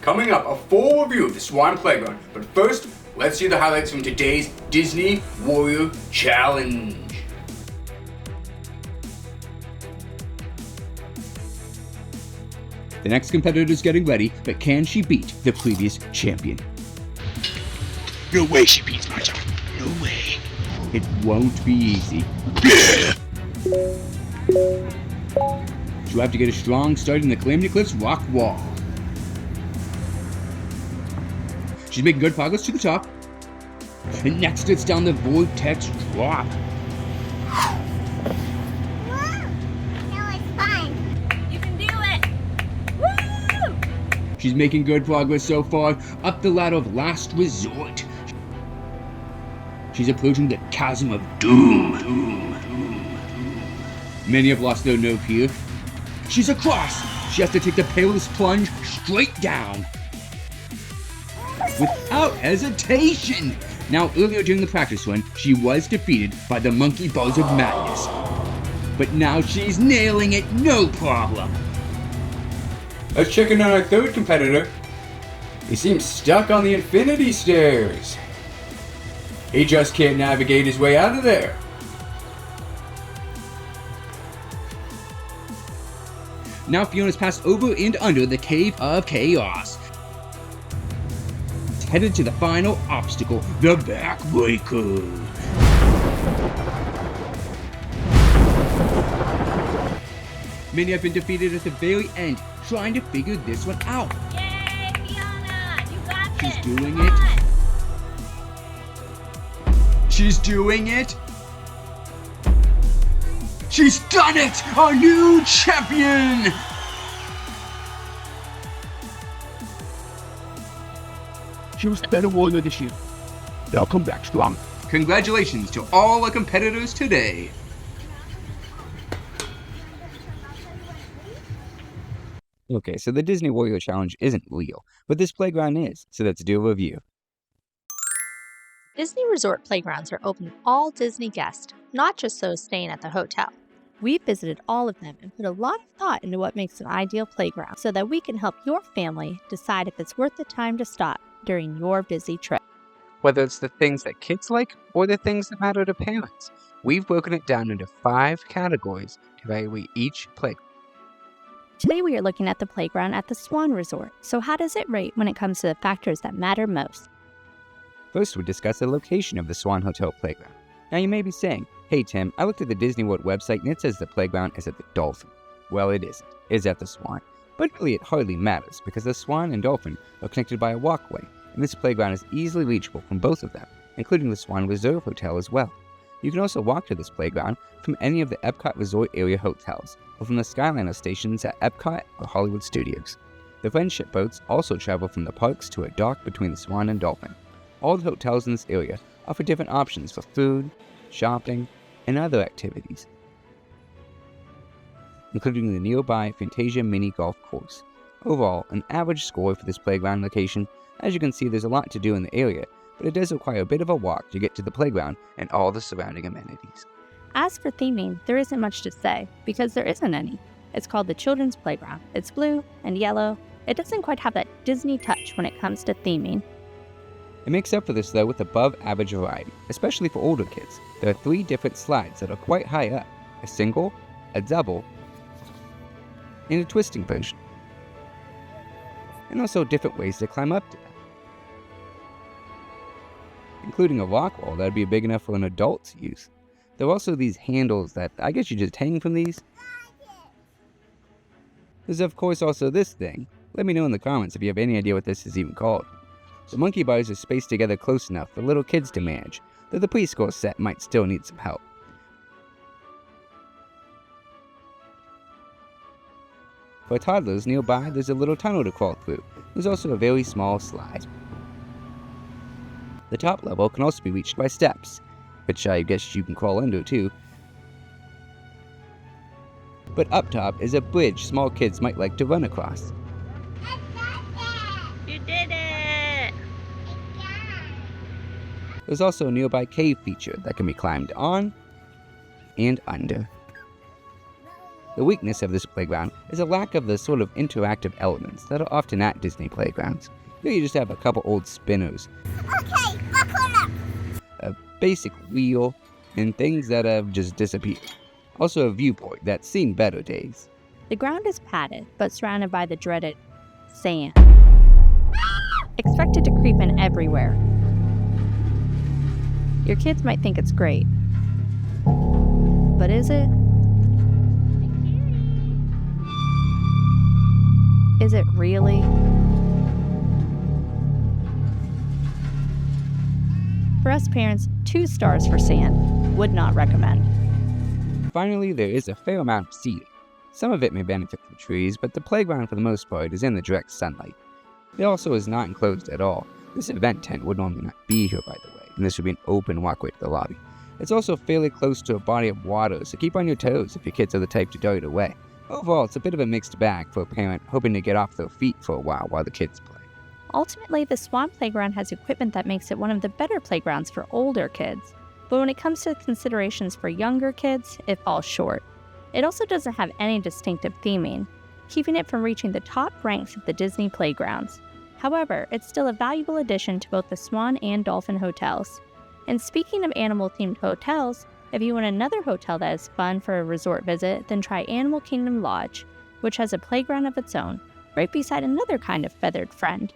coming up, a full review of the Swan Playground. But first, let's see the highlights from today's Disney Warrior Challenge. The next competitor is getting ready, but can she beat the previous champion? No way she beats my champion. No way. It won't be easy. She'll have to get a strong start in the Calamity Cliffs rock wall. She's making good progress to the top. And next it's down the vortex drop. She's making good progress so far, up the ladder of last resort. She's approaching the chasm of doom. Many have lost their nerve here. She's across! She has to take the perilous plunge straight down. Without hesitation! Now, earlier during the practice run, she was defeated by the Monkey Bars of Madness. But now she's nailing it, no problem. Let's check in on our third competitor. He seems stuck on the infinity stairs. He just can't navigate his way out of there. Now Fiona's passed over and under the Cave of Chaos. It's headed to the final obstacle, the Backbreaker. Many have been defeated at the very end, trying to figure this one out. Yay, Fiona! You got this! She's doing it. She's doing it. She's done it! Our new champion! She was the better warrior this year. They'll come back strong. Congratulations to all our competitors today. Okay, so the Disney Warrior Challenge isn't real, but this playground is, so let's do a review. Disney Resort playgrounds are open to all Disney guests, not just those staying at the hotel. We've visited all of them and put a lot of thought into what makes an ideal playground so that we can help your family decide if it's worth the time to stop during your busy trip. Whether it's the things that kids like or the things that matter to parents, we've broken it down into 5 categories to evaluate each playground. Today we are looking at the playground at the Swan Resort. So how does it rate when it comes to the factors that matter most? First, we discuss the location of the Swan Hotel playground. Now you may be saying, hey Tim, I looked at the Disney World website and it says the playground is at the Dolphin. Well, it isn't. It's at the Swan. But really it hardly matters because the Swan and Dolphin are connected by a walkway, and this playground is easily reachable from both of them, including the Swan Reserve Hotel as well. You can also walk to this playground from any of the Epcot Resort area hotels, or from the Skyliner stations at Epcot or Hollywood Studios. The Friendship boats also travel from the parks to a dock between the Swan and Dolphin. All the hotels in this area offer different options for food, shopping, and other activities, including the nearby Fantasia Mini Golf Course. Overall, an average score for this playground location. As you can see, there's a lot to do in the area, but it does require a bit of a walk to get to the playground and all the surrounding amenities. As for theming, there isn't much to say because there isn't any. It's called the Children's Playground. It's blue and yellow. It doesn't quite have that Disney touch when it comes to theming. It makes up for this though with above average variety, especially for older kids. There are 3 different slides that are quite high up, a single, a double, and a twisting version. And also different ways to climb up to them, including a rock wall that would be big enough for an adult to use. There are also these handles that I guess you just hang from these. There's of course also this thing. Let me know in the comments if you have any idea what this is even called. The monkey bars are spaced together close enough for little kids to manage, though the preschool set might still need some help. For toddlers nearby, there's a little tunnel to crawl through. There's also a very small slide. The top level can also be reached by steps, which I guess you can crawl under too. But up top is a bridge small kids might like to run across. You did it! There's also a nearby cave feature that can be climbed on and under. The weakness of this playground is a lack of the sort of interactive elements that are often at Disney playgrounds. Here you just have a couple old spinners, Okay, buckle up. a basic wheel, and things that have just disappeared. Also a viewport that's seen better days. The ground is padded, but surrounded by the dreaded sand. Expected to creep in everywhere. Your kids might think it's great. But is it? Is it really? For us parents, 2 stars for sand. Would not recommend. Finally, there is a fair amount of seating. Some of it may benefit from trees, but the playground for the most part is in the direct sunlight. It also is not enclosed at all. This event tent would normally not be here, by the way, and this would be an open walkway to the lobby. It's also fairly close to a body of water, so keep on your toes if your kids are the type to dart away. Overall, it's a bit of a mixed bag for a parent hoping to get off their feet for a while the kids play. Ultimately, the Swan Playground has equipment that makes it one of the better playgrounds for older kids. But when it comes to considerations for younger kids, it falls short. It also doesn't have any distinctive theming, keeping it from reaching the top ranks of the Disney playgrounds. However, it's still a valuable addition to both the Swan and Dolphin hotels. And speaking of animal-themed hotels, if you want another hotel that is fun for a resort visit, then try Animal Kingdom Lodge, which has a playground of its own, right beside another kind of feathered friend.